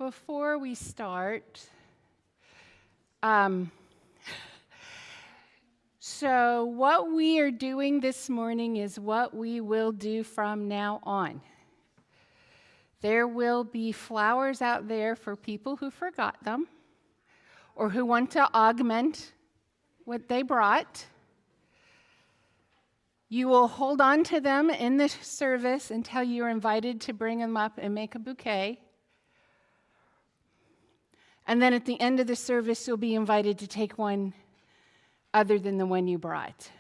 Before we start, so what we are doing this morning is what we will do from now on. There will be flowers out there for people who forgot them or who want to augment what they brought. You will hold on to them in the service until you're invited to bring them up and make a bouquet. And then at the end of the service, you'll be invited to take one other than the one you brought.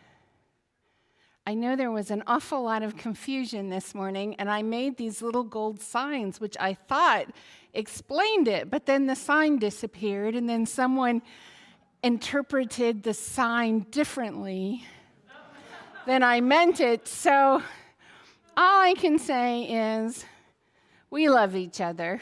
I know there was an awful lot of confusion this morning, and I made these little gold signs, which I thought explained it, but then the sign disappeared, and then someone interpreted the sign differently than I meant it. So all I can say is, we love each other.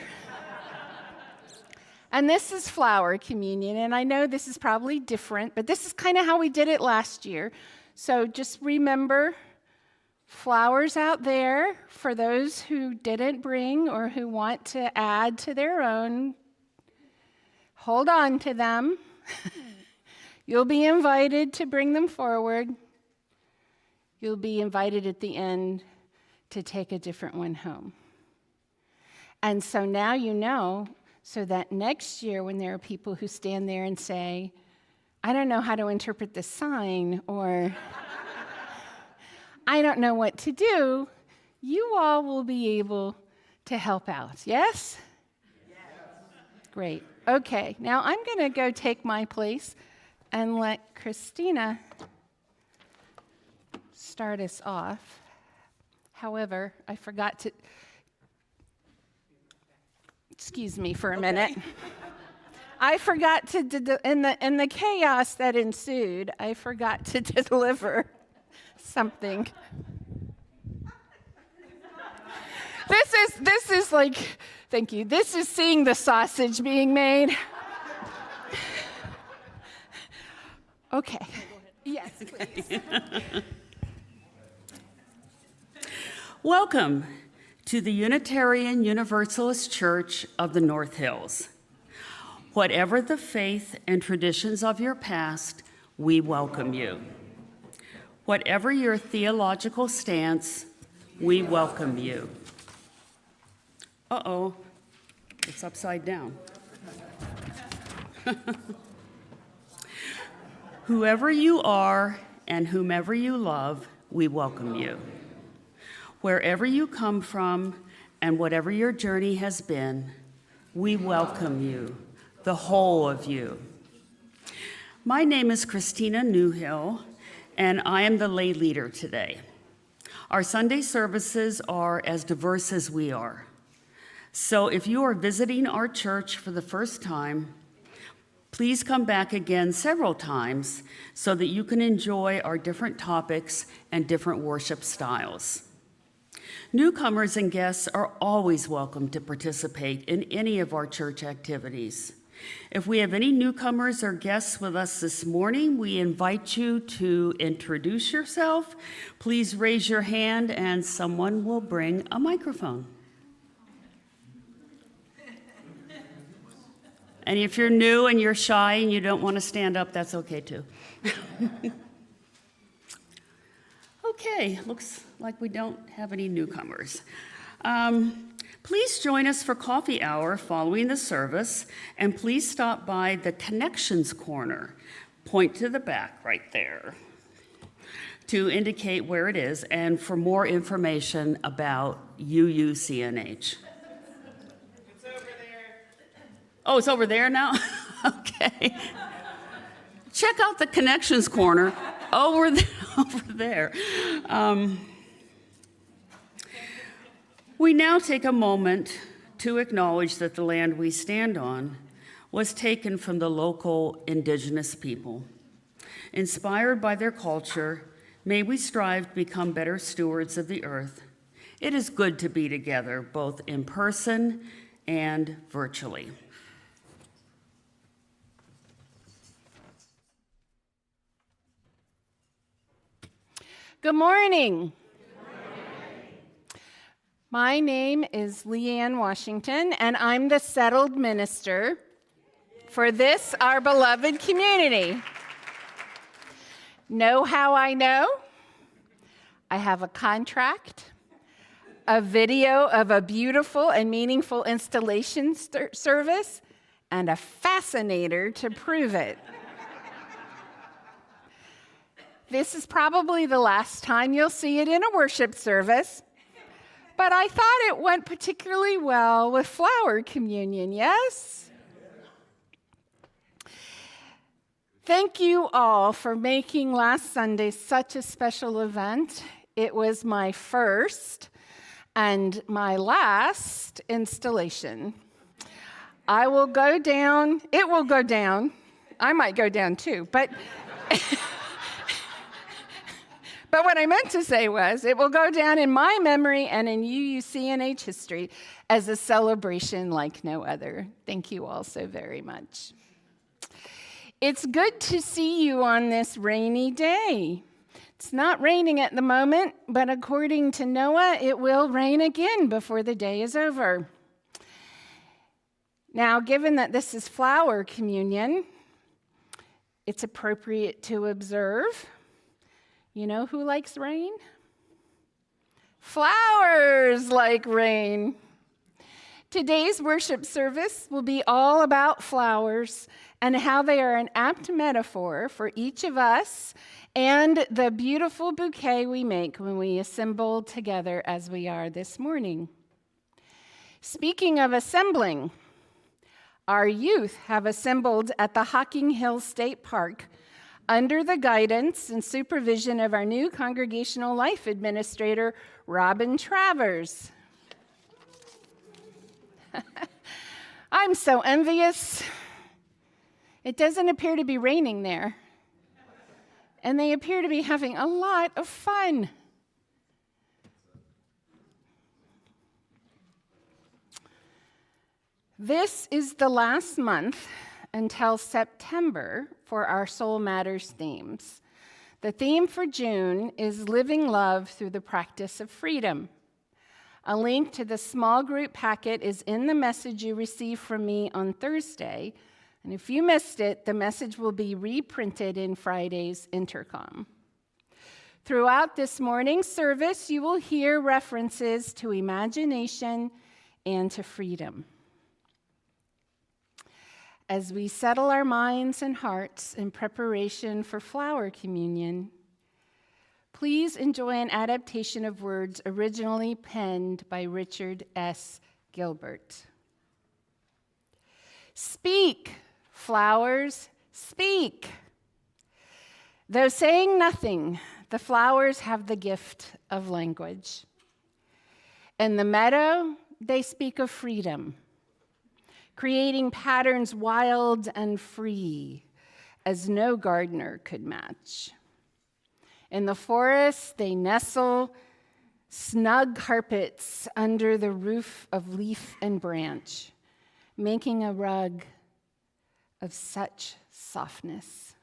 And this is flower communion, and I know this is probably different, but this is kind of how we did it last year. So just remember, flowers out there for those who didn't bring or who want to add to their own. Hold on to them. You'll be invited to bring them forward. You'll be invited at the end to take a different one home. And so now you know, so that next year when there are people who stand there and say, I don't know how to interpret this sign, or I don't know what to do, you all will be able to help out. Yes? Yes. Great. Okay, now I'm going to go take my place and let Christina start us off. However, I forgot to... Excuse me for a minute. I forgot to, in the chaos that ensued, I forgot to deliver something. This is like, thank you, this is seeing the sausage being made. Okay. Yes, please. Welcome to the Unitarian Universalist Church of the North Hills. Whatever the faith and traditions of your past, we welcome you. Whatever your theological stance, we welcome you. Uh-oh, it's upside down. Whoever you are and whomever you love, we welcome you. Wherever you come from and whatever your journey has been, we welcome you, the whole of you. My name is Christina Newhill, and I am the lay leader today. Our Sunday services are as diverse as we are. So if you are visiting our church for the first time, please come back again several times so that you can enjoy our different topics and different worship styles. Newcomers and guests are always welcome to participate in any of our church activities. If we have any newcomers or guests with us this morning, we invite you to introduce yourself. Please raise your hand and someone will bring a microphone. And if you're new and you're shy and you don't want to stand up, that's okay too. Okay, looks like we don't have any newcomers. Please join us for coffee hour following the service, and please stop by the Connections Corner. Point to the back right there to indicate where it is and for more information about UUCNH. It's over there. Oh, it's over there now? Okay. Check out the Connections Corner over there. We now take a moment to acknowledge that the land we stand on was taken from the local indigenous people. Inspired by their culture, may we strive to become better stewards of the earth. It is good to be together, both in person and virtually. Good morning. My name is Leanne Washington, and I'm the settled minister for this, our beloved community. Know how I know? I have a contract, a video of a beautiful and meaningful installation service, and a fascinator to prove it. This is probably the last time you'll see it in a worship service, but I thought it went particularly well with flower communion, yes? Thank you all for making last Sunday such a special event. It was my first and my last installation. It will go down, I might go down too, but but what I meant to say was, it will go down in my memory and in UUCNH history as a celebration like no other. Thank you all so very much. It's good to see you on this rainy day. It's not raining at the moment, but according to Noah, it will rain again before the day is over. Now, given that this is flower communion, it's appropriate to observe. You know who likes rain? Flowers like rain. Today's worship service will be all about flowers and how they are an apt metaphor for each of us and the beautiful bouquet we make when we assemble together as we are this morning. Speaking of assembling, our youth have assembled at the Hocking Hills State Park under the guidance and supervision of our new congregational life administrator, Robin Travers. I'm so envious. It doesn't appear to be raining there, and they appear to be having a lot of fun. This is the last month until September for our Soul Matters themes. The theme for June is Living Love Through the Practice of Freedom. A link to the small group packet is in the message you received from me on Thursday, and if you missed it, the message will be reprinted in Friday's intercom. Throughout this morning's service, you will hear references to imagination and to freedom. As we settle our minds and hearts in preparation for flower communion, please enjoy an adaptation of words originally penned by Richard S. Gilbert. Speak, flowers, speak. Though saying nothing, the flowers have the gift of language. In the meadow, they speak of freedom, creating patterns wild and free, as no gardener could match. In the forest, they nestle snug carpets under the roof of leaf and branch, making a rug of such softness.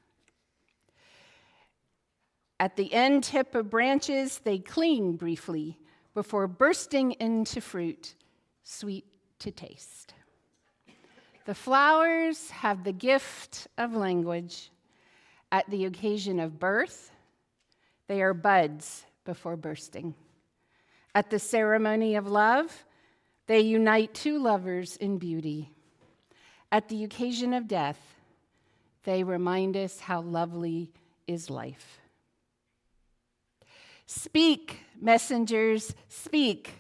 At the end tip of branches, they cling briefly before bursting into fruit, sweet to taste. The flowers have the gift of language. At the occasion of birth, they are buds before bursting. At the ceremony of love, they unite two lovers in beauty. At the occasion of death, they remind us how lovely is life. Speak, messengers, speak,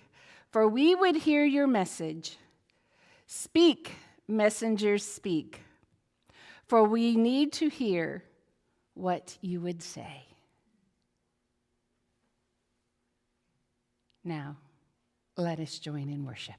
for we would hear your message. Speak, messengers, speak, for we need to hear what you would say. Now, let us join in worship.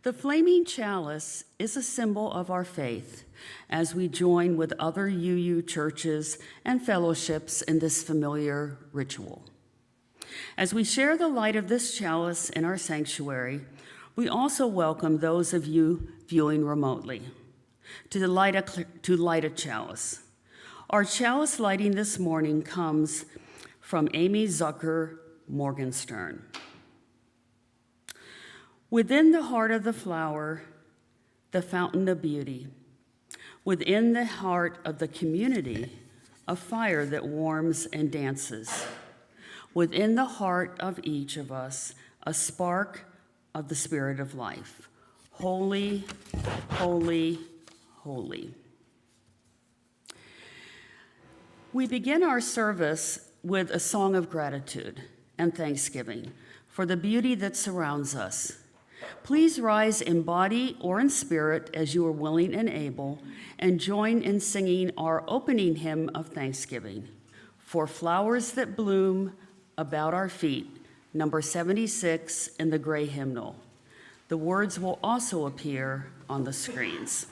The flaming chalice is a symbol of our faith as we join with other UU churches and fellowships in this familiar ritual. As we share the light of this chalice in our sanctuary, we also welcome those of you viewing remotely to light a chalice. Our chalice lighting this morning comes from Amy Zucker Morgenstern. Within the heart of the flower, the fountain of beauty. Within the heart of the community, a fire that warms and dances. Within the heart of each of us, a spark of the spirit of life. Holy, holy, holy. We begin our service with a song of gratitude and thanksgiving for the beauty that surrounds us. Please rise in body or in spirit as you are willing and able, and join in singing our opening hymn of thanksgiving, For Flowers That Bloom About Our Feet, number 76 in the gray hymnal. The words will also appear on the screens.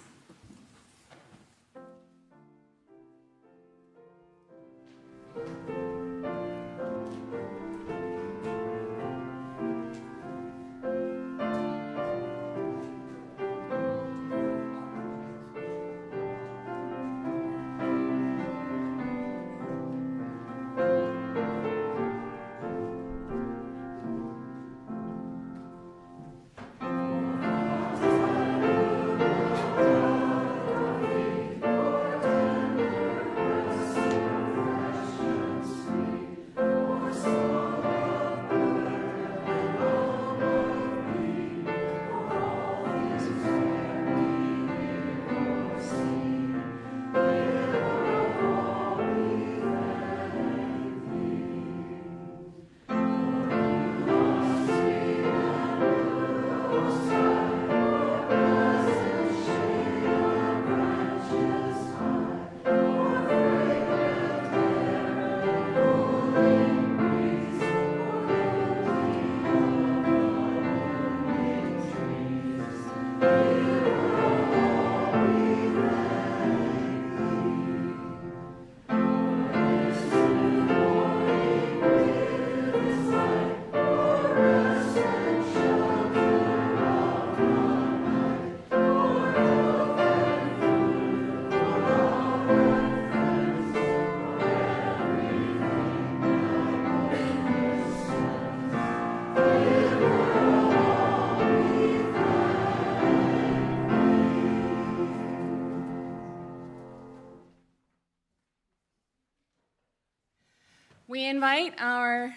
We invite our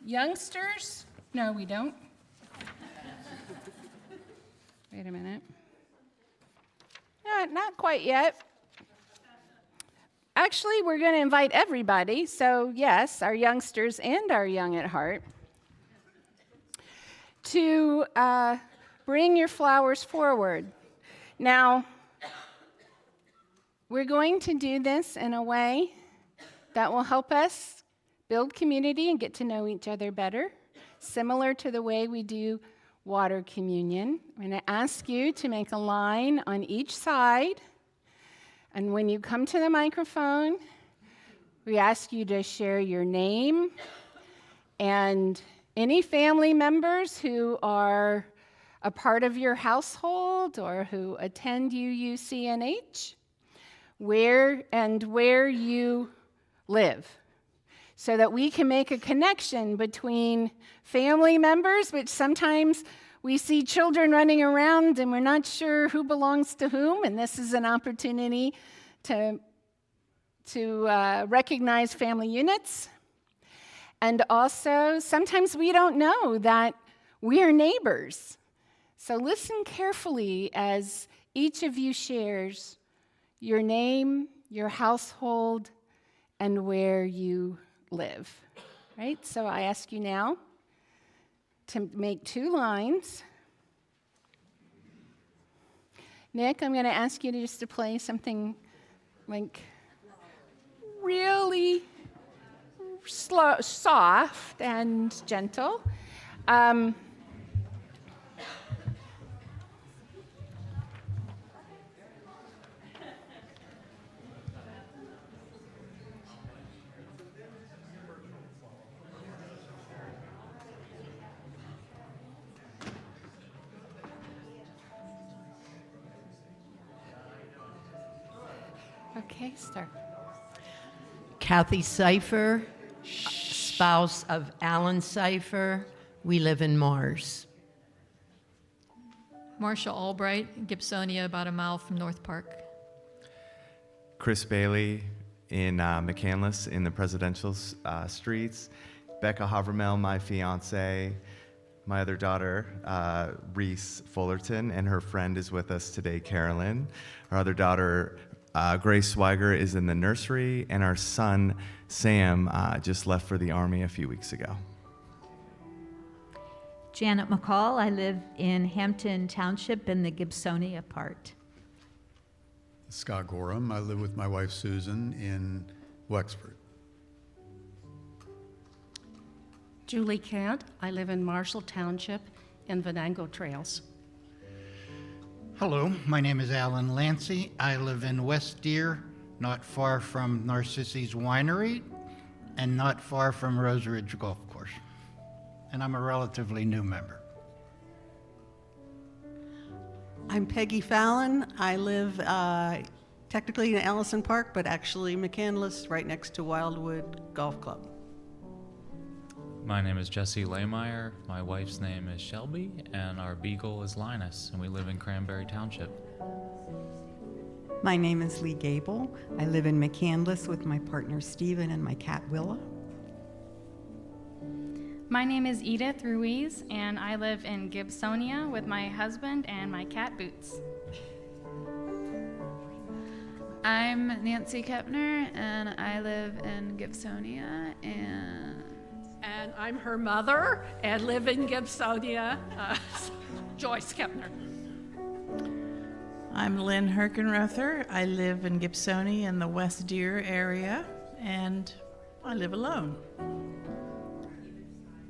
youngsters. No, we don't. Wait a minute. Not quite yet. Actually, we're going to invite everybody. So, yes, our youngsters and our young at heart to bring your flowers forward. Now, we're going to do this in a way that will help us build community and get to know each other better, similar to the way we do water communion. I'm going to ask you to make a line on each side, and when you come to the microphone, we ask you to share your name and any family members who are a part of your household or who attend UUCNH, where you live, so that we can make a connection between family members, which sometimes we see children running around and we're not sure who belongs to whom, and this is an opportunity to recognize family units. And also, sometimes we don't know that we are neighbors. So listen carefully as each of you shares your name, your household, and where you live. Right? So I ask you now to make 2 lines. Nick, I'm going to ask you to play something like really slow, soft and gentle. Okay, start. Kathy Seifer, spouse of Alan Seifer. We live in Mars. Marcia Albright, Gibsonia, about a mile from North Park. Chris Bailey in McCandless in the presidential streets. Becca Havermel, my fiance. My other daughter, Reese Fullerton, and her friend is with us today, Carolyn. Our other daughter, Grace Swiger, is in the nursery, and our son, Sam, just left for the Army a few weeks ago. Janet McCall, I live in Hampton Township in the Gibsonia part. Scott Gorham, I live with my wife Susan in Wexford. Julie Cant, I live in Marshall Township in Venango Trails. Hello, my name is Alan Lancy. I live in West Deer, not far from Narcissus Winery and not far from Rose Ridge Golf Course. And I'm a relatively new member. I'm Peggy Fallon. I live technically in Allison Park, but actually McCandless, right next to Wildwood Golf Club. My name is Jesse Lehmeyer. My wife's name is Shelby, and our beagle is Linus, and we live in Cranberry Township. My name is Lee Gable. I live in McCandless with my partner Stephen and my cat Willa. My name is Edith Ruiz, and I live in Gibsonia with my husband and my cat Boots. I'm Nancy Kepner, and I live in Gibsonia, And I'm her mother and live in Gibsonia, Joyce Kepner. I'm Lynn Herkenrother. I live in Gibsonia in the West Deer area, and I live alone.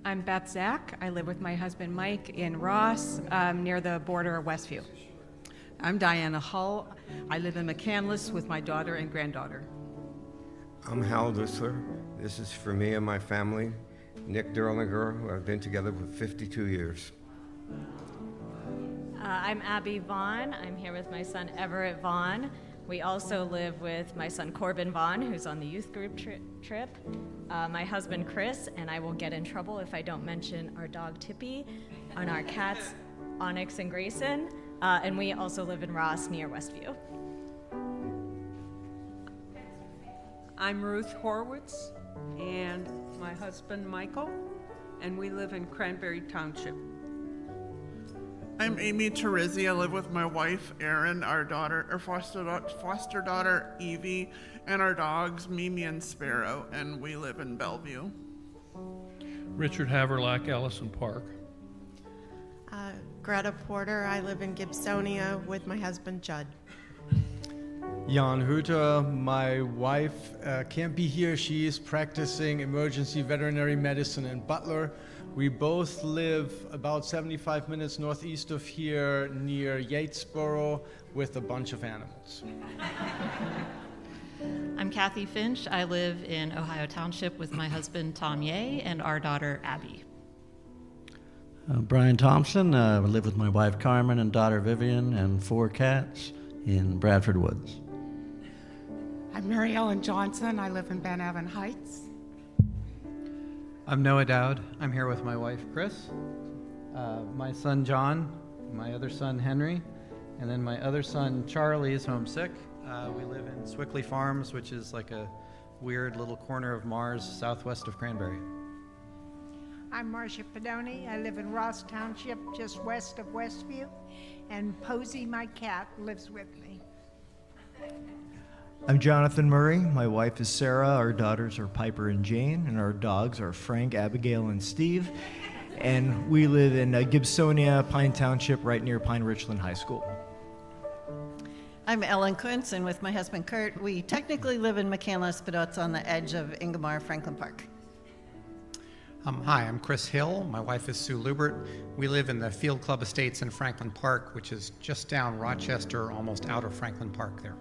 I'm Beth Zach. I live with my husband Mike in Ross, near the border of Westview. I'm Diana Hull. I live in McCandless with my daughter and granddaughter. I'm Hal Dussler. This is for me and my family. Nick Derlinger, who I've been together for 52 years. I'm Abby Vaughn. I'm here with my son Everett Vaughn. We also live with my son Corbin Vaughn, who's on the youth group trip, my husband Chris, and I will get in trouble if I don't mention our dog Tippy, and our cats Onyx and Grayson, and we also live in Ross near Westview. I'm Ruth Horwitz, and my husband Michael, and we live in Cranberry Township. I'm Amy Terizzi. I live with my wife Erin, our foster daughter Evie, and our dogs Mimi and Sparrow, and we live in Bellevue. Richard Haverlack, Allison Park. Greta Porter. I live in Gibsonia with my husband Judd. Jan Huter, my wife, can't be here. She is practicing emergency veterinary medicine in Butler. We both live about 75 minutes northeast of here near Yatesboro with a bunch of animals. I'm Kathy Finch. I live in Ohio Township with my husband Tom Ye and our daughter Abby. Brian Thompson. I live with my wife Carmen and daughter Vivian and 4 cats in Bradford Woods. I'm Mary Ellen Johnson. I live in Van Aven Heights. I'm Noah Dowd. I'm here with my wife Chris, my son John, my other son Henry, and then my other son Charlie is homesick. We live in Swickley Farms, which is like a weird little corner of Mars southwest of Cranberry. I'm Marcia Pedoni. I live in Ross Township, just west of Westview, and Posey, my cat, lives with me. I'm Jonathan Murray. My wife is Sarah. Our daughters are Piper and Jane, and our dogs are Frank, Abigail, and Steve. And we live in Gibsonia, Pine Township, right near Pine Richland High School. I'm Ellen Kuntz, and with my husband Kurt, we technically live in McCandless, but it's on the edge of Ingomar Franklin Park. Hi, I'm Chris Hill. My wife is Sue Lubert. We live in the Field Club Estates in Franklin Park, which is just down Rochester, almost out of Franklin Park there.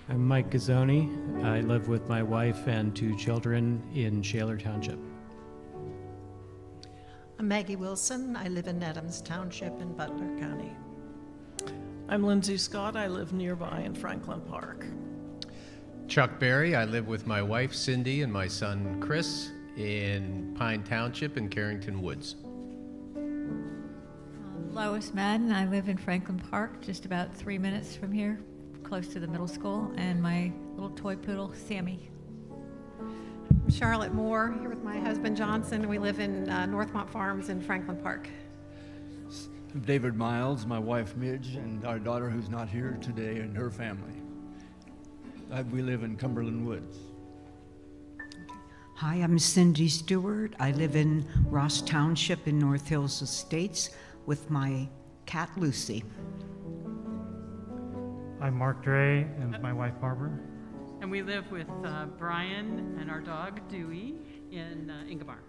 I'm Mike Gazzoni. I live with my wife and 2 children in Shaler Township. I'm Maggie Wilson. I live in Adams Township in Butler County. I'm Lindsay Scott. I live nearby in Franklin Park. Chuck Berry. I live with my wife Cindy and my son Chris in Pine Township in Carrington Woods. Lois Madden. I live in Franklin Park, just about 3 minutes from here, close to the middle school, and my little toy poodle, Sammy. I'm Charlotte Moore, here with my husband Johnson. We live in Northmont Farms in Franklin Park. I'm David Miles, my wife Midge, and our daughter who's not here today, and her family. We live in Cumberland Woods. Hi, I'm Cindy Stewart. I live in Ross Township in North Hills Estates with my cat Lucy. I'm Mark Dre and my wife Barbara. And we live with Brian and our dog Dewey in Ingomar.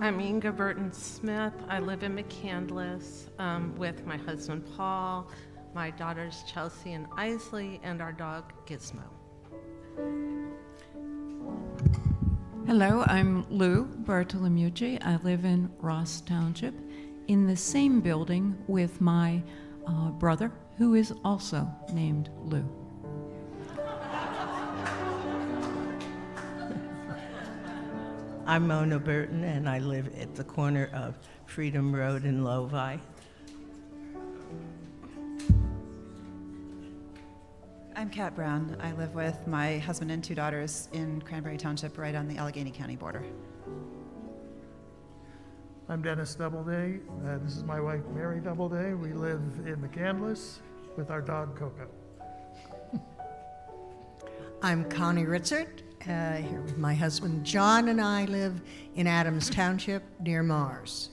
I'm Inga Burton Smith. I live in McCandless with my husband Paul, my daughters Chelsea and Isley, and our dog Gizmo. Hello, I'm Lou Bartolomucci. I live in Ross Township in the same building with my brother, who is also named Lou. I'm Mona Burton, and I live at the corner of Freedom Road and Lovi. I'm Kat Brown. I live with my husband and 2 daughters in Cranberry Township, right on the Allegheny County border. I'm Dennis Doubleday. This is my wife, Mary Doubleday. We live in McCandless with our dog, Coco. I'm Connie Ritzert, here with my husband, John, and I live in Adams Township near Mars.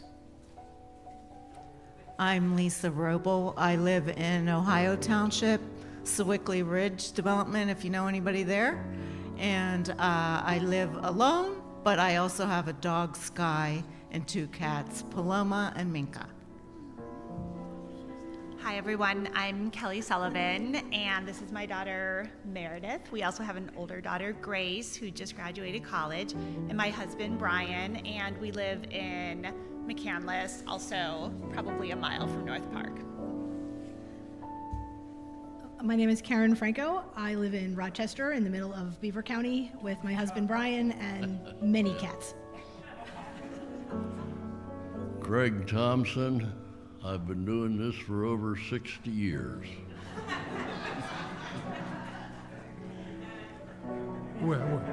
I'm Lisa Roble. I live in Ohio Township, Sewickley Ridge Development, if you know anybody there. And I live alone, but I also have a dog, Sky, and 2 cats, Paloma and Minka. Hi everyone, I'm Kelly Sullivan, and this is my daughter Meredith. We also have an older daughter, Grace, who just graduated college, and my husband Brian, and we live in McCandless, also probably a mile from North Park. My name is Karen Franco. I live in Rochester in the middle of Beaver County with my husband Brian and many cats. Craig Thompson. I've been doing this for over 60 years. Well,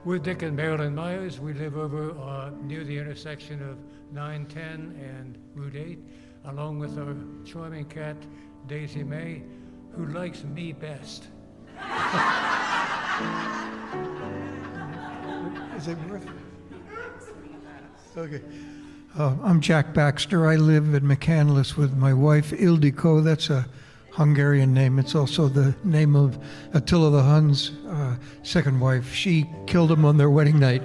we're Dick and Marilyn Myers. We live over near the intersection of 910 and Route 8, along with our charming cat, Daisy May, who likes me best. Is it worth it? Okay. I'm Jack Baxter. I live in McCandless with my wife Ildiko. That's a Hungarian name. It's also the name of Attila the Hun's second wife. She killed him on their wedding night.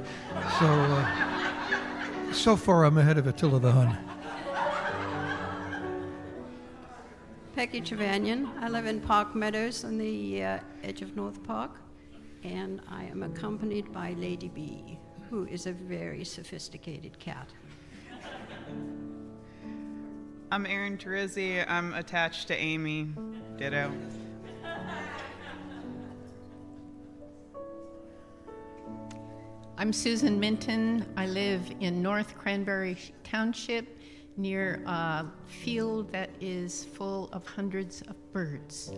So far I'm ahead of Attila the Hun. Peggy Trevanian. I live in Park Meadows on the edge of North Park, and I am accompanied by Lady B, who is a very sophisticated cat. I'm Erin Terizzi. I'm attached to Amy. Ditto. I'm Susan Minton. I live in North Cranberry Township near a field that is full of hundreds of birds.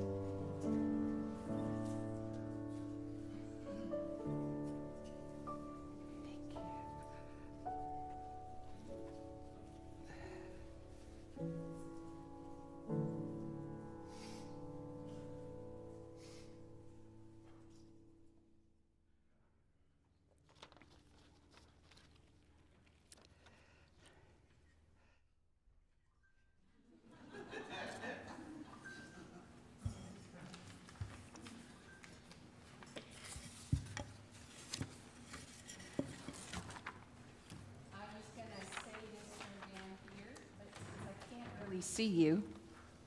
See you.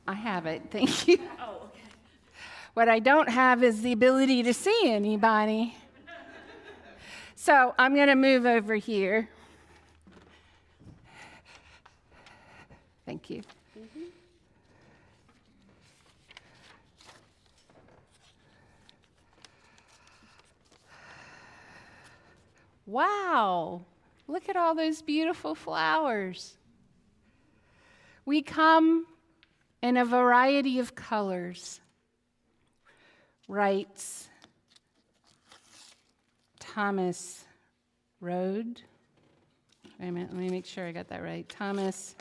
I have it. Thank you. Oh, okay. What I don't have is the ability to see anybody. So I'm going to move over here. Thank you. Wow, look at all those beautiful flowers. We come in a variety of colors, writes Thomas Rhodes. Wait a minute, let me make sure I got that right. Thomas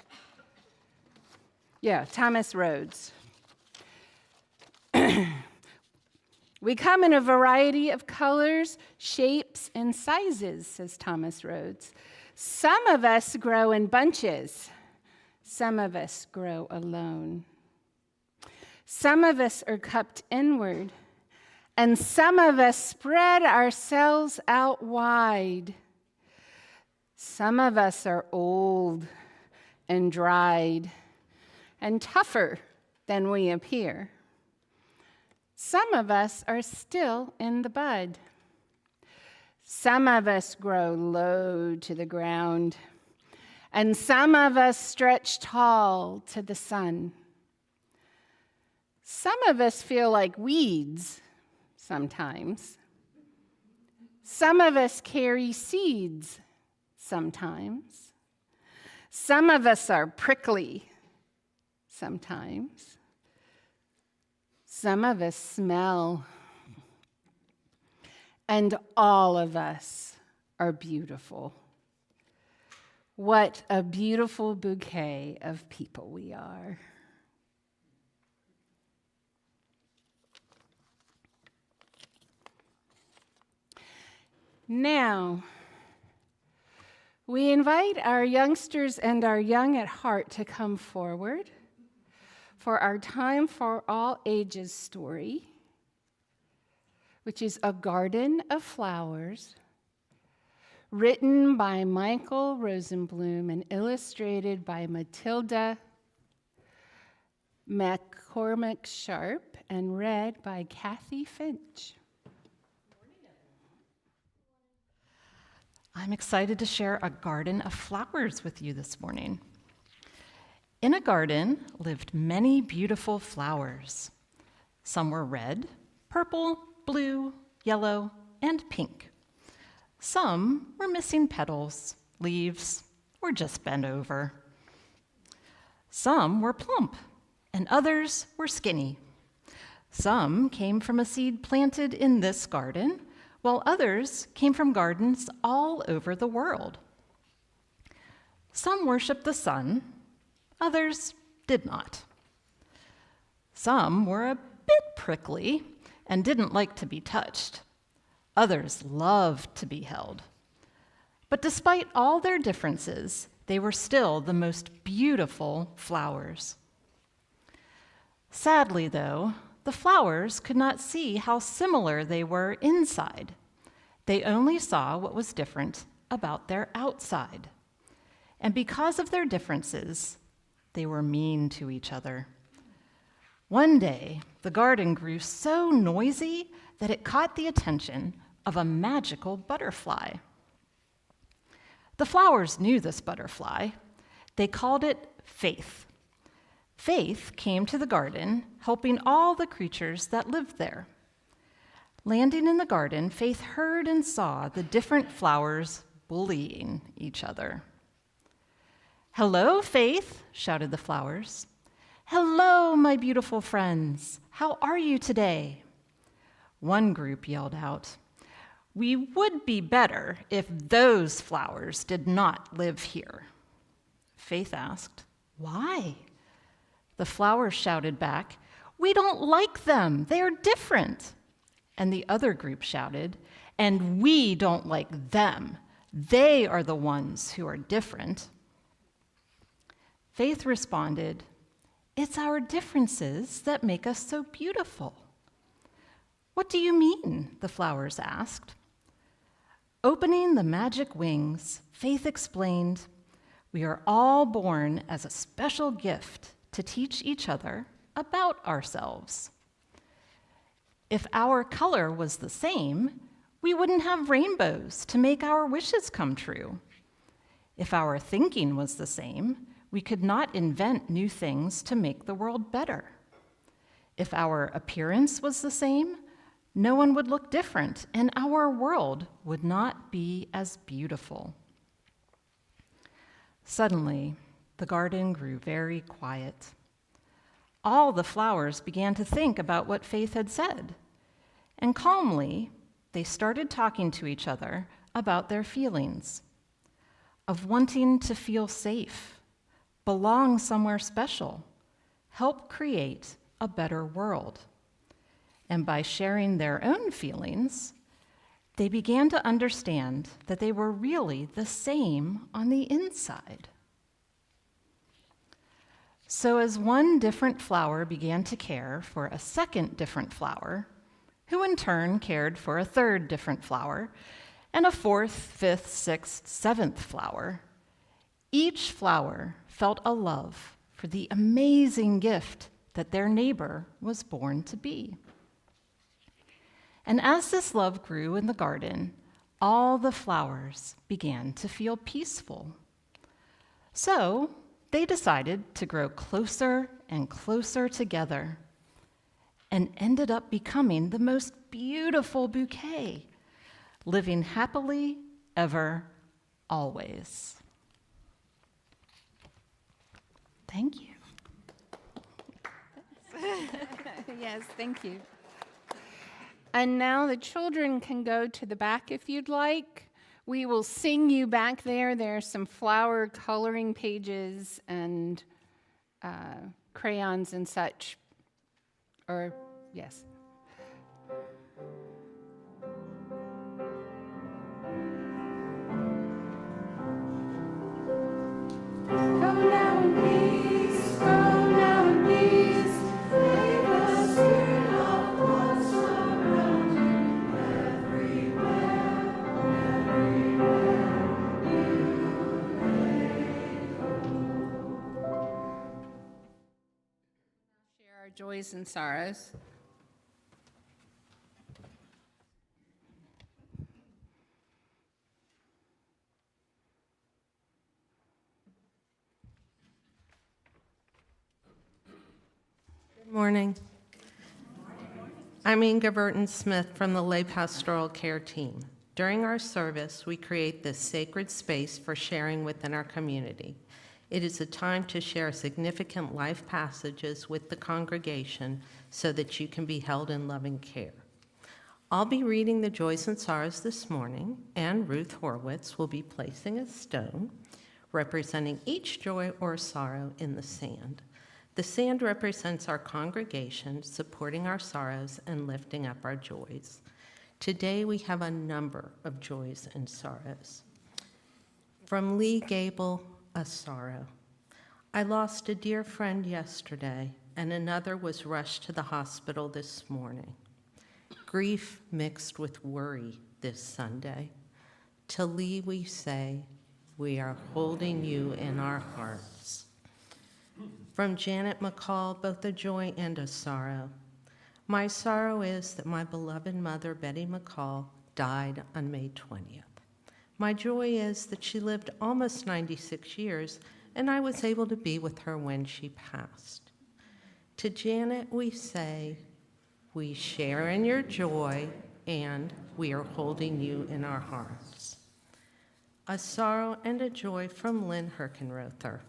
Rhodes. We come in a variety of colors, shapes, and sizes, says Thomas Rhodes. Some of us grow in bunches. Some of us grow alone. Some of us are cupped inward, and some of us spread ourselves out wide. Some of us are old and dried and tougher than we appear. Some of us are still in the bud. Some of us grow low to the ground, and some of us stretch tall to the sun. Some of us feel like weeds sometimes. Some of us carry seeds sometimes. Some of us are prickly sometimes. Some of us smell. And all of us are beautiful. What a beautiful bouquet of people we are. Now, we invite our youngsters and our young at heart to come forward for our Time for All Ages story, which is A Garden of Flowers, written by Michael Rosenblum and illustrated by Matilda McCormick Sharp and read by Kathy Finch. I'm excited to share A Garden of Flowers with you this morning. In a garden lived many beautiful flowers. Some were red, purple, blue, yellow, and pink. Some were missing petals, leaves, or just bent over. Some were plump, and others were skinny. Some came from a seed planted in this garden, while others came from gardens all over the world. Some worshiped the sun, others did not. Some were a bit prickly and didn't like to be touched. Others loved to be held. But despite all their differences, they were still the most beautiful flowers. Sadly, though, the flowers could not see how similar they were inside. They only saw what was different about their outside. And because of their differences, they were mean to each other. One day, the garden grew so noisy that it caught the attention of a magical butterfly. The flowers knew this butterfly. They called it Faith. Faith came to the garden, helping all the creatures that lived there. Landing in the garden, Faith heard and saw the different flowers bullying each other. "Hello, Faith," shouted the flowers. "Hello, my beautiful friends. How are you today?" One group yelled out, "We would be better if those flowers did not live here." Faith asked, "Why?" The flowers shouted back, "We don't like them. They are different." And the other group shouted, "And we don't like them. They are the ones who are different." Faith responded, "It's our differences that make us so beautiful." "What do you mean?" the flowers asked. Opening the magic wings, Faith explained, "We are all born as a special gift to teach each other about ourselves. If our color was the same, we wouldn't have rainbows to make our wishes come true. If our thinking was the same, we could not invent new things to make the world better. If our appearance was the same, no one would look different, and our world would not be as beautiful. Suddenly, the garden grew very quiet. All the flowers began to think about what Faith had said, and calmly, they started talking to each other about their feelings of wanting to feel safe, belong somewhere special, help create a better world. And by sharing their own feelings, they began to understand that they were really the same on the inside. So as one different flower began to care for a second different flower, who in turn cared for a third different flower, and a fourth, fifth, sixth, seventh flower, each flower felt a love for the amazing gift that their neighbor was born to be. And as this love grew in the garden, all the flowers began to feel peaceful. So they decided to grow closer and closer together and ended up becoming the most beautiful bouquet, living happily ever, always. Thank you. Yes, thank you. And now the children can go to the back if you'd like. We will sing you back there. There are some flower coloring pages and crayons and such. Or, yes. Come now in peace, go now in peace. Leave the spirit of God surround you everywhere, everywhere you may go. Share our joys and sorrows. Good morning. I'm Inga Burton-Smith from the Lay Pastoral Care Team. During our service, we create this sacred space for sharing within our community. It is a time to share significant life passages with the congregation so that you can be held in loving care. I'll be reading the joys and sorrows this morning, and Ruth Horwitz will be placing a stone representing each joy or sorrow in the sand. The sand represents our congregation supporting our sorrows and lifting up our joys. Today we have a number of joys and sorrows. From Lee Gable, a sorrow. I lost a dear friend yesterday, and another was rushed to the hospital this morning. Grief mixed with worry this Sunday. To Lee we say, we are holding you in our hearts. From Janet McCall, both a joy and a sorrow. My sorrow is that my beloved mother, Betty McCall, died on May 20th. My joy is that she lived almost 96 years, and I was able to be with her when she passed. To Janet, we say, we share in your joy, and we are holding you in our hearts. A sorrow and a joy from Lynn Herkenrother.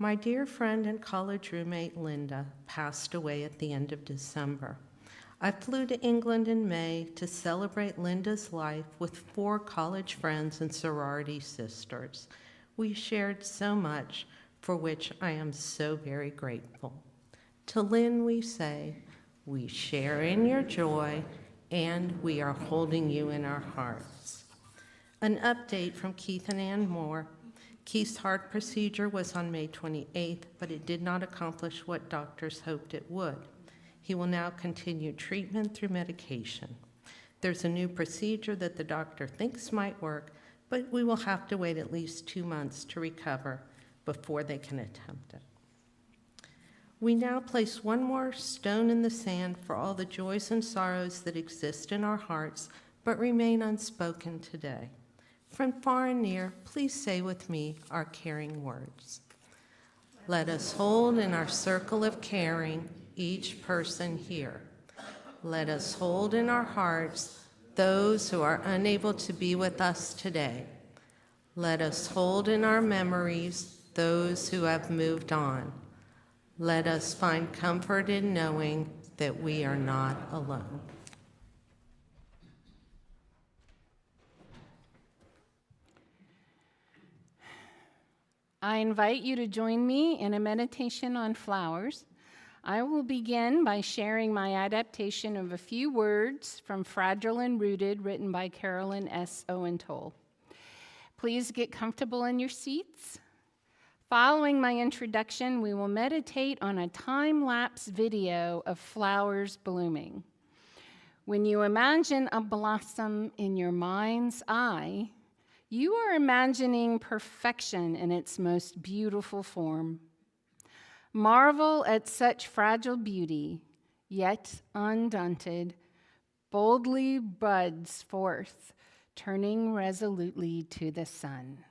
My dear friend and college roommate, Linda, passed away at the end of December. I flew to England in May to celebrate Linda's life with 4 college friends and sorority sisters. We shared so much, for which I am so very grateful. To Lynn, we say, we share in your joy, and we are holding you in our hearts. An update from Keith and Ann Moore. Keith's heart procedure was on May 28th, but it did not accomplish what doctors hoped it would. He will now continue treatment through medication. There's a new procedure that the doctor thinks might work, but we will have to wait at least 2 months to recover before they can attempt it. We now place one more stone in the sand for all the joys and sorrows that exist in our hearts but remain unspoken today. From far and near, please say with me our caring words. Let us hold in our circle of caring each person here. Let us hold in our hearts those who are unable to be with us today. Let us hold in our memories those who have moved on. Let us find comfort in knowing that we are not alone. I invite you to join me in a meditation on flowers. I will begin by sharing my adaptation of a few words from Fragile and Rooted, written by Carolyn S. Owentoll. Please get comfortable in your seats. Following my introduction, we will meditate on a time-lapse video of flowers blooming. When you imagine a blossom in your mind's eye, you are imagining perfection in its most beautiful form. Marvel at such fragile beauty, yet undaunted, boldly buds forth, turning resolutely to the sun.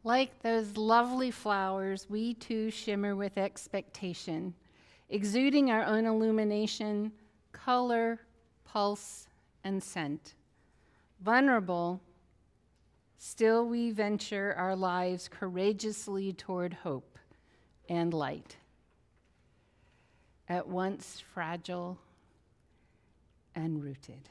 Like those lovely flowers, we too shimmer with expectation, exuding our own illumination, color, pulse, and scent. Vulnerable, still we venture our lives courageously toward hope and light. at once fragile and rooted.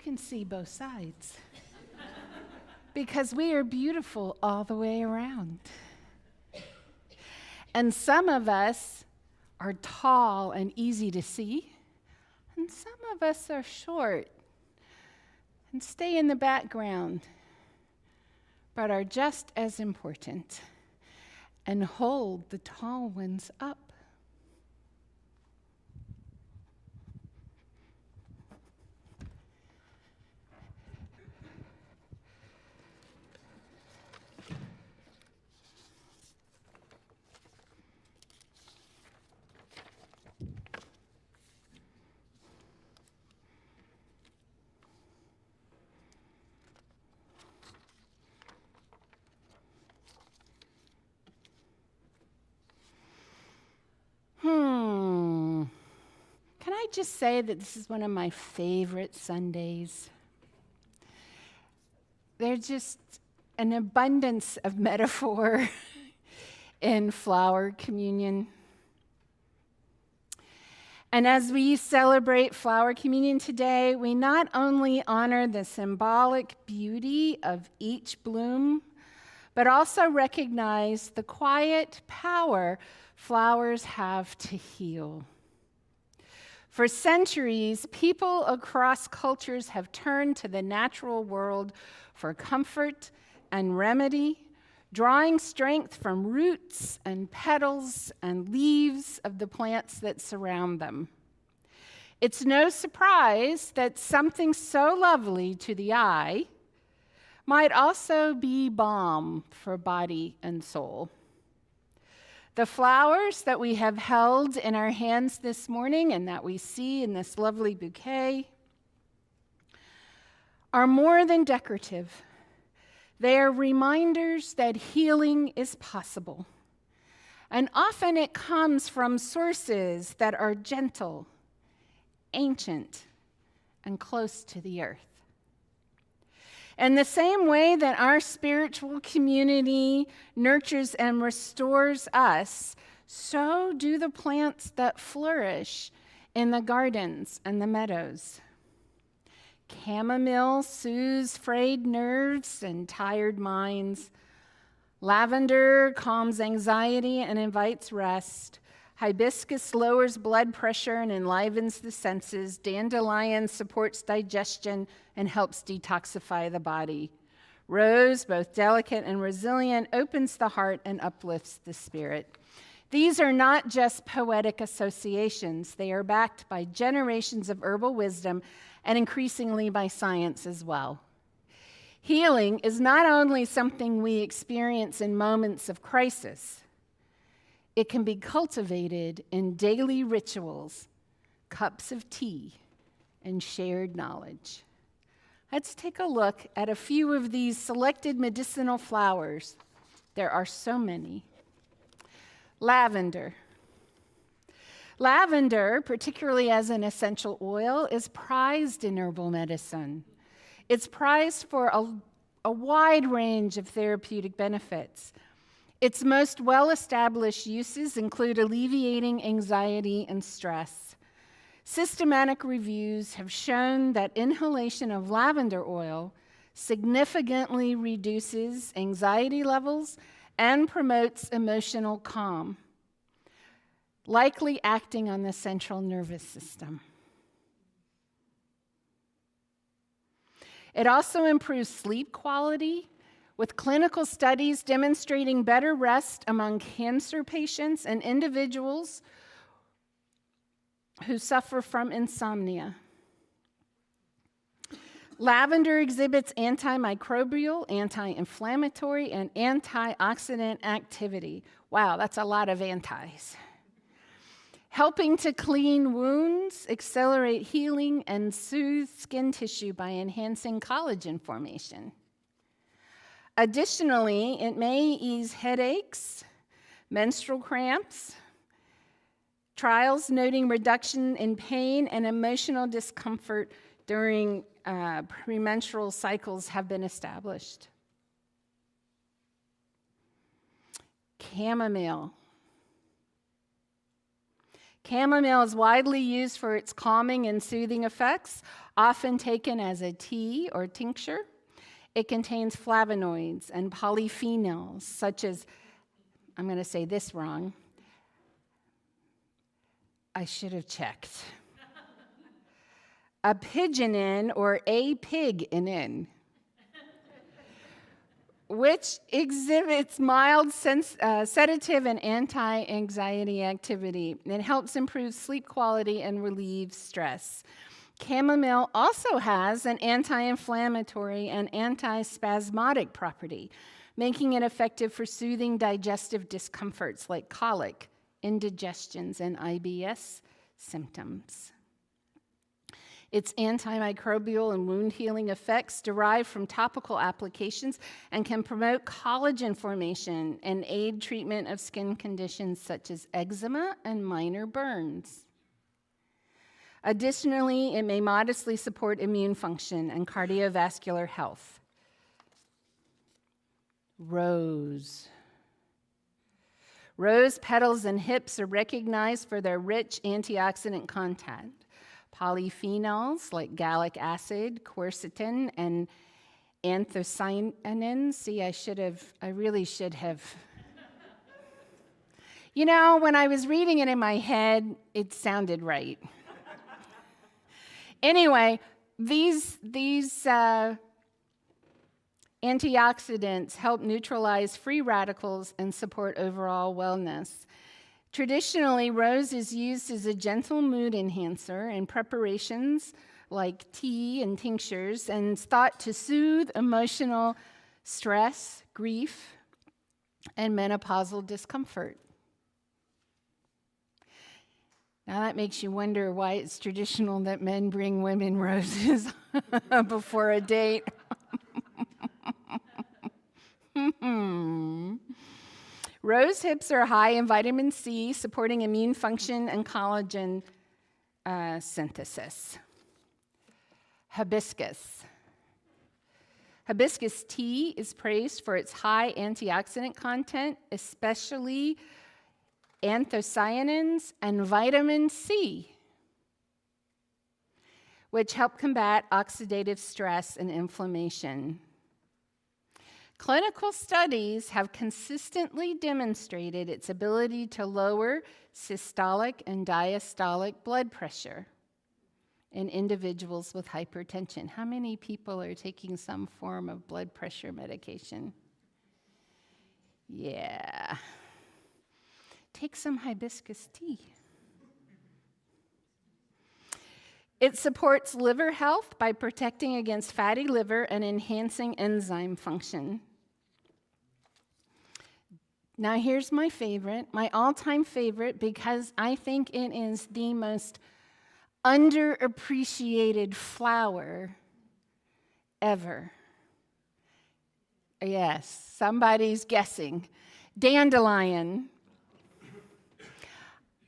can see both sides. Because we are beautiful all the way around. And some of us are tall and easy to see, and some of us are short and stay in the background, but are just as important and hold the tall ones up. Can I just say that this is one of my favorite Sundays? There's just an abundance of metaphor in flower communion. And as we celebrate flower communion today, we not only honor the symbolic beauty of each bloom, but also recognize the quiet power flowers have to heal. For centuries, people across cultures have turned to the natural world for comfort and remedy, drawing strength from roots and petals and leaves of the plants that surround them. It's no surprise that something so lovely to the eye might also be balm for body and soul. The flowers that we have held in our hands this morning and that we see in this lovely bouquet are more than decorative. They are reminders that healing is possible. And often it comes from sources that are gentle, ancient, and close to the earth. In the same way that our spiritual community nurtures and restores us, so do the plants that flourish in the gardens and the meadows. Chamomile soothes frayed nerves and tired minds. Lavender calms anxiety and invites rest. Hibiscus lowers blood pressure and enlivens the senses. Dandelion supports digestion and helps detoxify the body. Rose, both delicate and resilient, opens the heart and uplifts the spirit. These are not just poetic associations. They are backed by generations of herbal wisdom and increasingly by science as well. Healing is not only something we experience in moments of crisis. It can be cultivated in daily rituals, cups of tea, and shared knowledge. Let's take a look at a few of these selected medicinal flowers. There are so many. Lavender. Lavender, particularly as an essential oil, is prized in herbal medicine. It's prized for a wide range of therapeutic benefits. Its most well-established uses include alleviating anxiety and stress. Systematic reviews have shown that inhalation of lavender oil significantly reduces anxiety levels and promotes emotional calm, likely acting on the central nervous system. It also improves sleep quality, with clinical studies demonstrating better rest among cancer patients and individuals who suffer from insomnia. Lavender exhibits antimicrobial, anti-inflammatory, and antioxidant activity. Wow, that's a lot of antis. Helping to clean wounds, accelerate healing, and soothe skin tissue by enhancing collagen formation. Additionally, it may ease headaches, menstrual cramps. Trials noting reduction in pain and emotional discomfort during premenstrual cycles have been established. Chamomile. Chamomile is widely used for its calming and soothing effects, often taken as a tea or tincture. It contains flavonoids and polyphenols, such as, I'm going to say this wrong. I should have checked. Apigenin or apiginin, which exhibits mild sedative and anti-anxiety activity. It helps improve sleep quality and relieve stress. Chamomile also has an anti-inflammatory and anti-spasmodic property, making it effective for soothing digestive discomforts like colic, indigestions, and IBS symptoms. Its antimicrobial and wound healing effects derive from topical applications and can promote collagen formation and aid treatment of skin conditions such as eczema and minor burns. Additionally, it may modestly support immune function and cardiovascular health. Rose. Rose petals and hips are recognized for their rich antioxidant content. Polyphenols like gallic acid, quercetin, and anthocyanins. See, I really should have. You know, when I was reading it in my head, it sounded right. Anyway, these antioxidants help neutralize free radicals and support overall wellness. Traditionally, rose is used as a gentle mood enhancer in preparations like tea and tinctures, and is thought to soothe emotional stress, grief, and menopausal discomfort. Now that makes you wonder why it's traditional that men bring women roses before a date. Rose hips are high in vitamin C, supporting immune function and collagen synthesis. Hibiscus. Hibiscus tea is praised for its high antioxidant content, especially anthocyanins and vitamin C, which help combat oxidative stress and inflammation. Clinical studies have consistently demonstrated its ability to lower systolic and diastolic blood pressure in individuals with hypertension. How many people are taking some form of blood pressure medication? Yeah. Take some hibiscus tea. It supports liver health by protecting against fatty liver and enhancing enzyme function. Now here's my favorite, my all-time favorite, because I think it is the most underappreciated flower ever. Yes, somebody's guessing. Dandelion.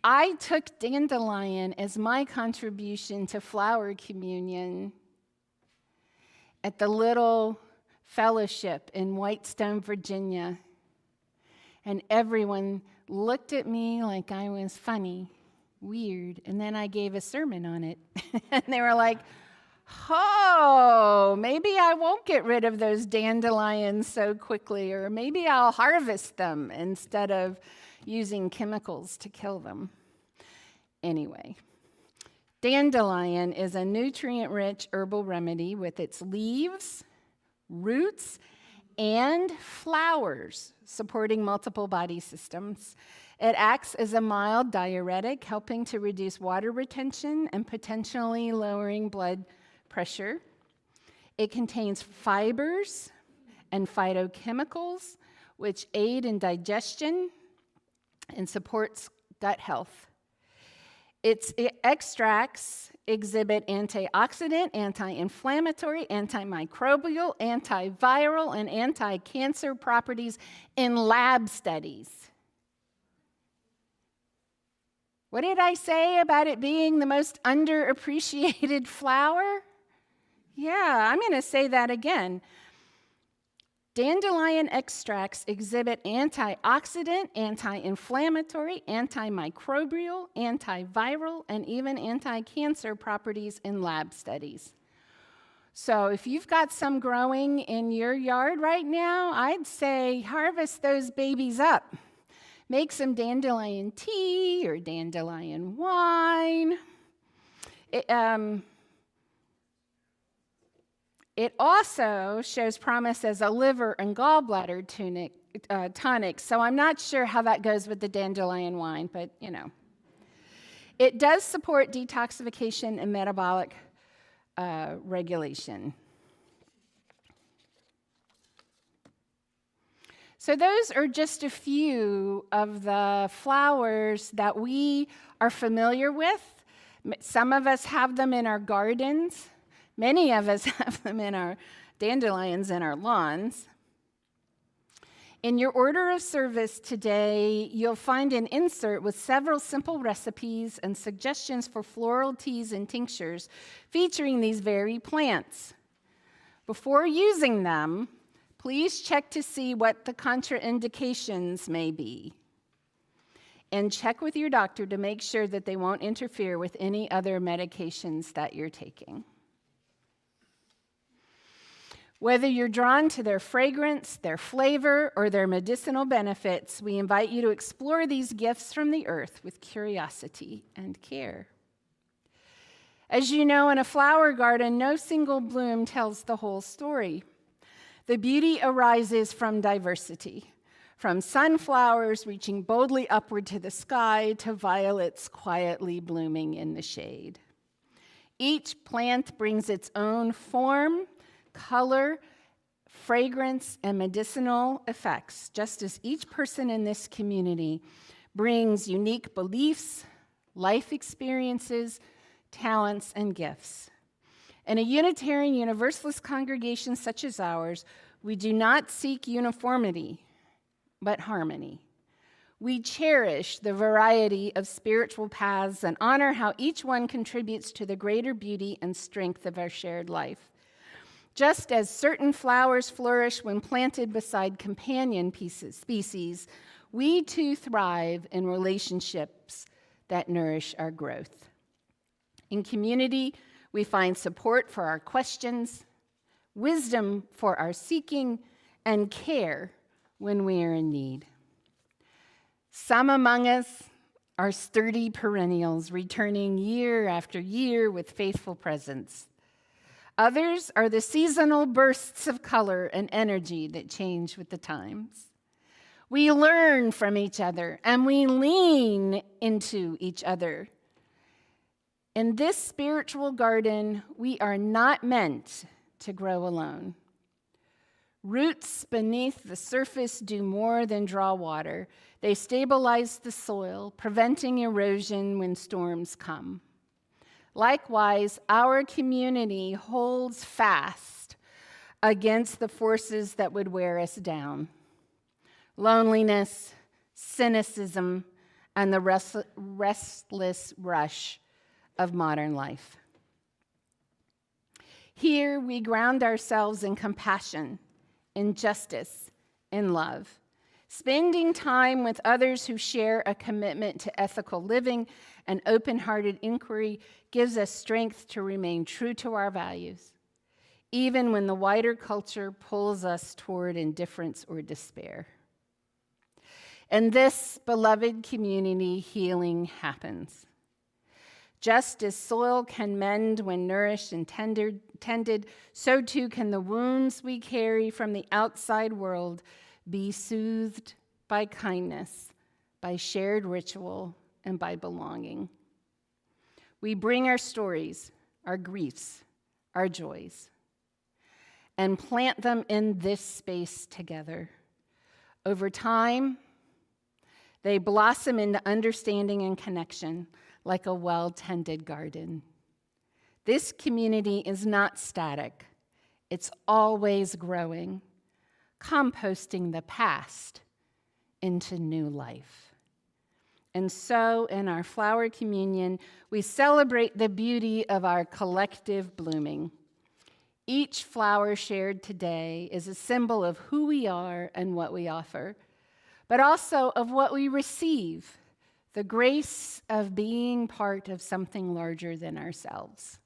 I took dandelion as my contribution to flower communion at the little fellowship in Whitestone, Virginia. And everyone looked at me like I was funny, weird, and then I gave a sermon on it. And they were like, oh, maybe I won't get rid of those dandelions so quickly, or maybe I'll harvest them instead of using chemicals to kill them. Anyway, dandelion is a nutrient-rich herbal remedy with its leaves, roots, and flowers supporting multiple body systems. It acts as a mild diuretic, helping to reduce water retention and potentially lowering blood pressure. It contains fibers and phytochemicals, which aid in digestion and supports gut health. Its extracts exhibit antioxidant, anti-inflammatory, antimicrobial, antiviral, and anti-cancer properties in lab studies. What did I say about it being the most underappreciated flower? Yeah, I'm going to say that again. Dandelion extracts exhibit antioxidant, anti-inflammatory, antimicrobial, antiviral, and even anti-cancer properties in lab studies. So if you've got some growing in your yard right now, I'd say harvest those babies up. Make some dandelion tea or dandelion wine. It also shows promise as a liver and gallbladder tonic, so I'm not sure how that goes with the dandelion wine, but you know. It does support detoxification and metabolic regulation. So those are just a few of the flowers that we are familiar with. Some of us have them in our gardens. Many of us have them in our dandelions in our lawns. In your order of service today, you'll find an insert with several simple recipes and suggestions for floral teas and tinctures featuring these very plants. Before using them, please check to see what the contraindications may be. And check with your doctor to make sure that they won't interfere with any other medications that you're taking. Whether you're drawn to their fragrance, their flavor, or their medicinal benefits, we invite you to explore these gifts from the earth with curiosity and care. As you know, in a flower garden, no single bloom tells the whole story. The beauty arises from diversity, from sunflowers reaching boldly upward to the sky to violets quietly blooming in the shade. Each plant brings its own form, color, fragrance, and medicinal effects, just as each person in this community brings unique beliefs, life experiences, talents, and gifts. In a Unitarian Universalist congregation such as ours, we do not seek uniformity, but harmony. We cherish the variety of spiritual paths and honor how each one contributes to the greater beauty and strength of our shared life. Just as certain flowers flourish when planted beside companion species, we too thrive in relationships that nourish our growth. In community, we find support for our questions, wisdom for our seeking, and care when we are in need. Some among us are sturdy perennials, returning year after year with faithful presence. Others are the seasonal bursts of color and energy that change with the times. We learn from each other and we lean into each other. In this spiritual garden, we are not meant to grow alone. Roots beneath the surface do more than draw water. They stabilize the soil, preventing erosion when storms come. Likewise, our community holds fast against the forces that would wear us down. Loneliness, cynicism, and the restless rush of modern life. Here we ground ourselves in compassion, in justice, in love. Spending time with others who share a commitment to ethical living and open-hearted inquiry gives us strength to remain true to our values, even when the wider culture pulls us toward indifference or despair. In this beloved community, healing happens. Just as soil can mend when nourished and tended, so too can the wounds we carry from the outside world be soothed by kindness, by shared ritual, and by belonging. We bring our stories, our griefs, our joys, and plant them in this space together. Over time, they blossom into understanding and connection, like a well-tended garden. This community is not static. It's always growing, composting the past into new life. And so, in our flower communion, we celebrate the beauty of our collective blooming. Each flower shared today is a symbol of who we are and what we offer, but also of what we receive, the grace of being part of something larger than ourselves.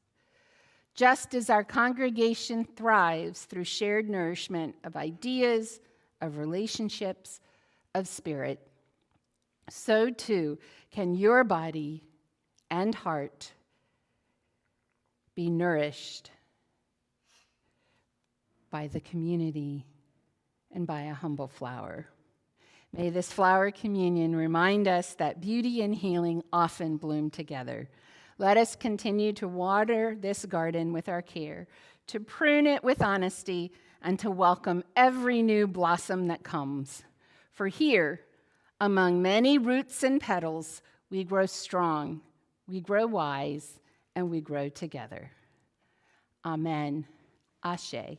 Just as our congregation thrives through shared nourishment of ideas, of relationships, of spirit, so too can your body and heart be nourished by the community and by a humble flower. May this flower communion remind us that beauty and healing often bloom together. Let us continue to water this garden with our care, to prune it with honesty, and to welcome every new blossom that comes. For here, among many roots and petals, we grow strong, we grow wise, and we grow together. Amen, Ashe,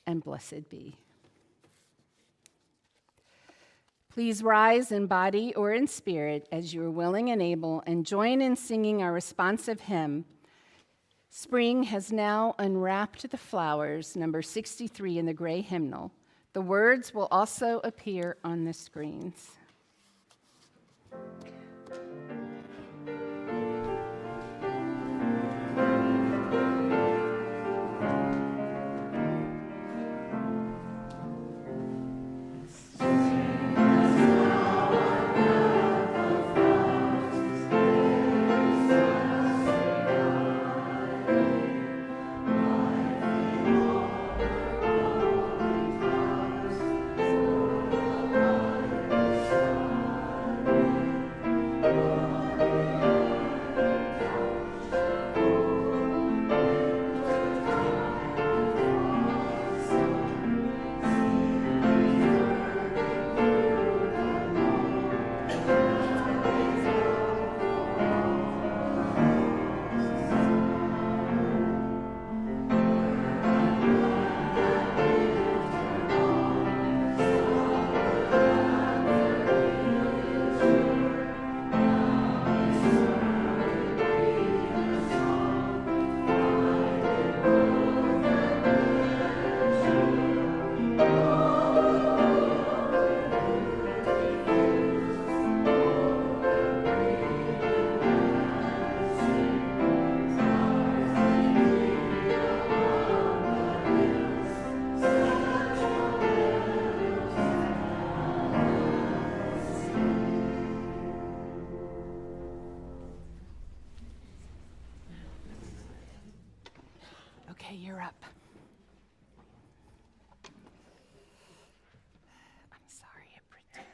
and blessed be. Please rise in body or in spirit as you are willing and able, and join in singing our responsive hymn, Spring Has Now Unwrapped the Flowers, number 63 in the gray hymnal. The words will also appear on the screens. Okay, you're up. I'm sorry, Brittany.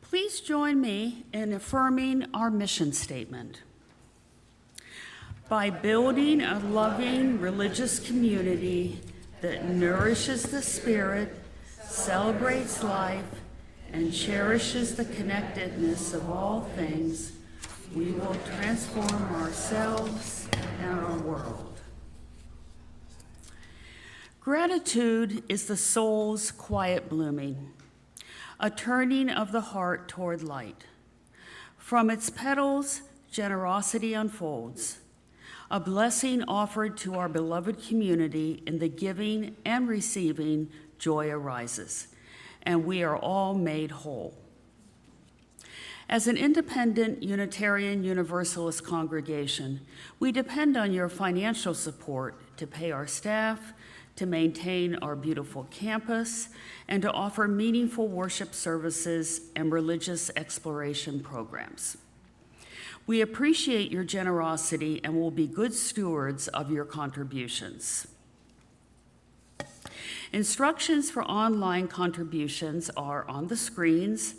Please join me in affirming our mission statement. By building a loving religious community that nourishes the spirit, celebrates life, and cherishes the connectedness of all things, we will transform ourselves and our world. Gratitude is the soul's quiet blooming, a turning of the heart toward light. From its petals, generosity unfolds, a blessing offered to our beloved community. In the giving and receiving, joy arises, and we are all made whole. As an independent Unitarian Universalist congregation, we depend on your financial support to pay our staff, to maintain our beautiful campus, and to offer meaningful worship services and religious exploration programs. We appreciate your generosity and will be good stewards of your contributions. Instructions for online contributions are on the screens.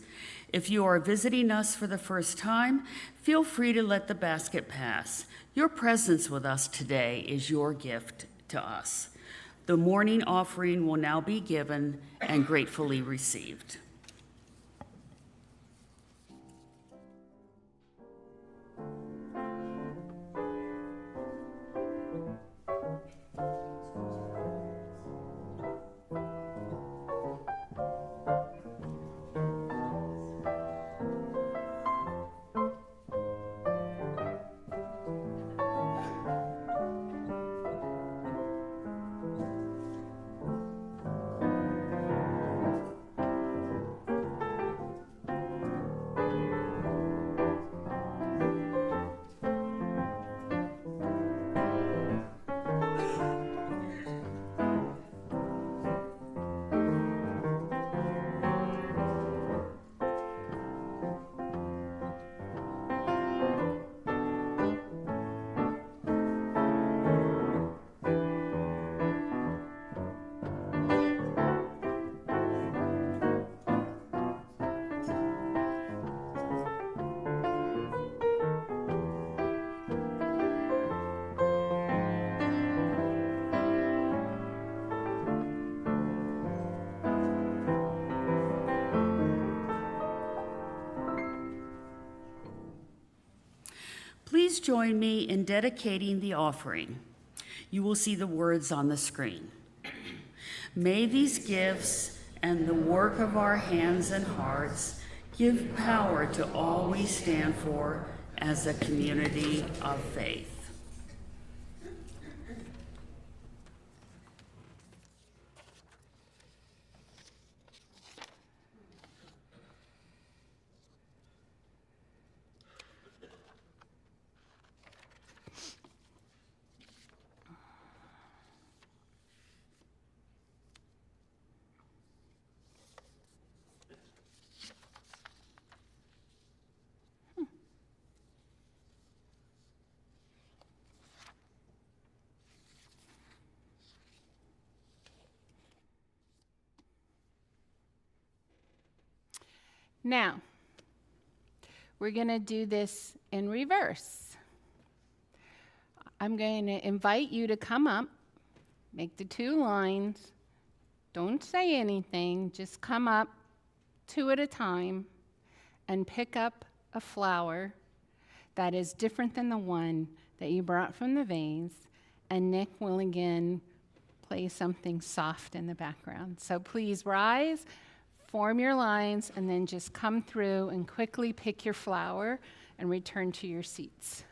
If you are visiting us for the first time, feel free to let the basket pass. Your presence with us today is your gift to us. The morning offering will now be given and gratefully received. Please join me in dedicating the offering. You will see the words on the screen. May these gifts and the work of our hands and hearts give power to all we stand for as a community of faith. Now, we're going to do this in reverse. I'm going to invite you to come up, make the 2 lines. Don't say anything, just come up 2 at a time and pick up a flower that is different than the one that you brought from the vase, and Nick will again play something soft in the background. So please rise, form your lines, and then just come through and quickly pick your flower and return to your seats.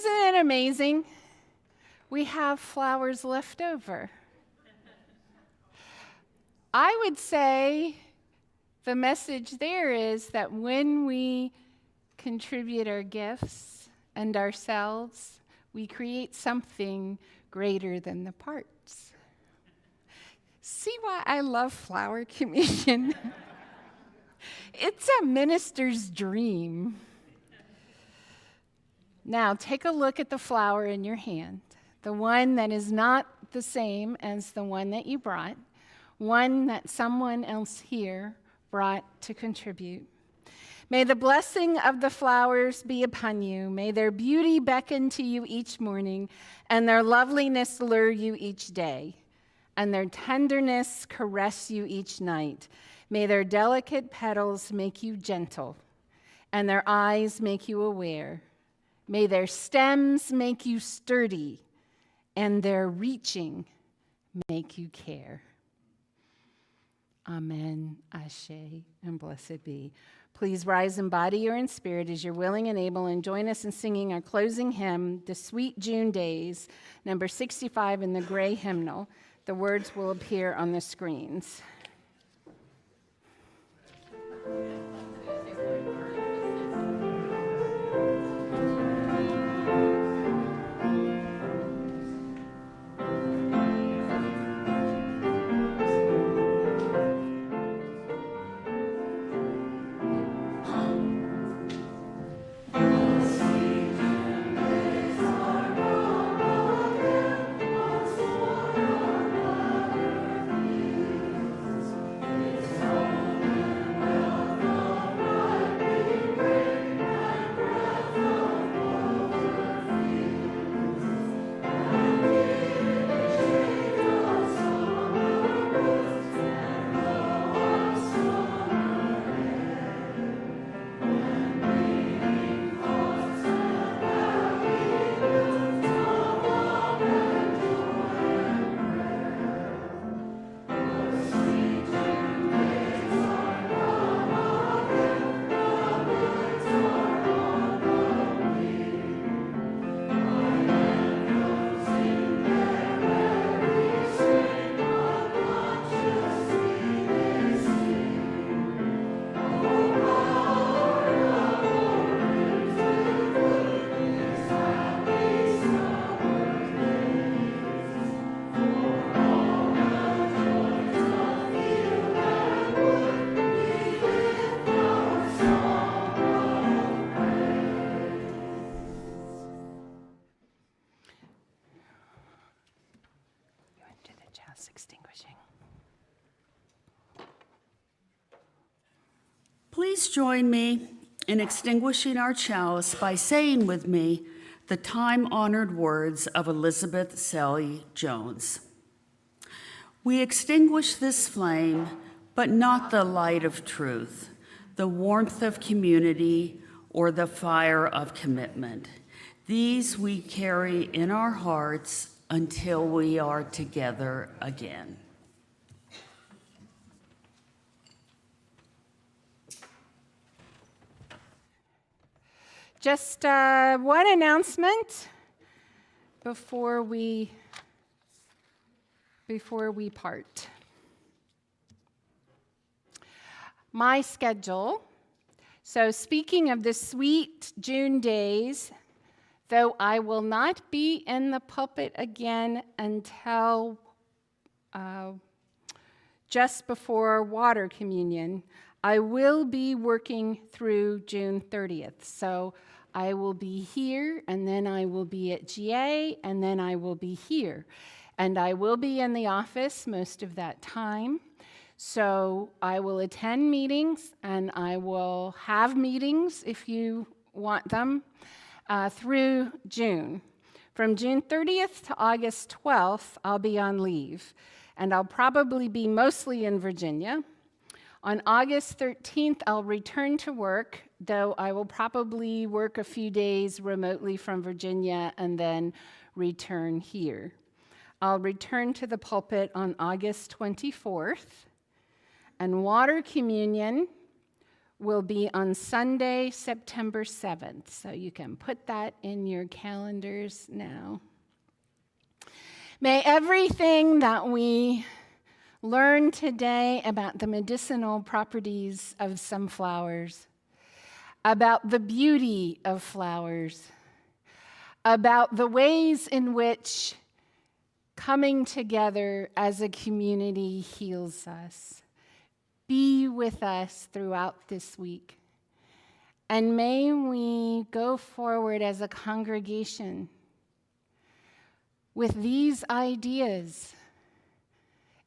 Isn't it amazing? We have flowers left over. I would say the message there is that when we contribute our gifts and ourselves, we create something greater than the parts. See why I love flower communion? It's a minister's dream. Now, take a look at the flower in your hand, the one that is not the same as the one that you brought, one that someone else here brought to contribute. May the blessing of the flowers be upon you. May their beauty beckon to you each morning, and their loveliness lure you each day, and their tenderness caress you each night. May their delicate petals make you gentle, and their eyes make you aware. May their stems make you sturdy, and their reaching make you care. Amen, Ashe, and blessed be. Please rise in body or in spirit as you're willing and able, and join us in singing our closing hymn, The Sweet June Days, number 65 in the gray hymnal. The words will appear on the screens. Extinguishing. Please join me in extinguishing our chalice by saying with me the time-honored words of Elizabeth Sally Jones. We extinguish this flame, but not the light of truth, the warmth of community, or the fire of commitment. These we carry in our hearts until we are together again. Just one announcement before we part. My schedule. So speaking of the sweet June days, though I will not be in the pulpit again until just before water communion, I will be working through June 30th. So I will be here, and then I will be at GA, and then I will be here. And I will be in the office most of that time. So I will attend meetings, and I will have meetings if you want them. Through June. From June 30th to August 12th, I'll be on leave, and I'll probably be mostly in Virginia. On August 13th, I'll return to work, though I will probably work a few days remotely from Virginia and then return here. I'll return to the pulpit on August 24th, and water communion will be on Sunday, September 7th. So you can put that in your calendars now. May everything that we learn today about the medicinal properties of some flowers, about the beauty of flowers, about the ways in which coming together as a community heals us, be with us throughout this week. And may we go forward as a congregation with these ideas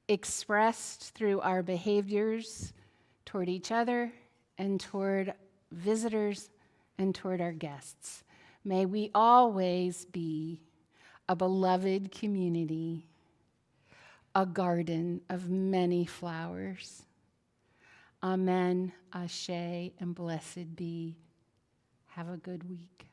expressed through our behaviors toward each other and toward visitors and toward our guests. May we always be a beloved community, a garden of many flowers. Amen, ashe, and blessed be. Have a good week.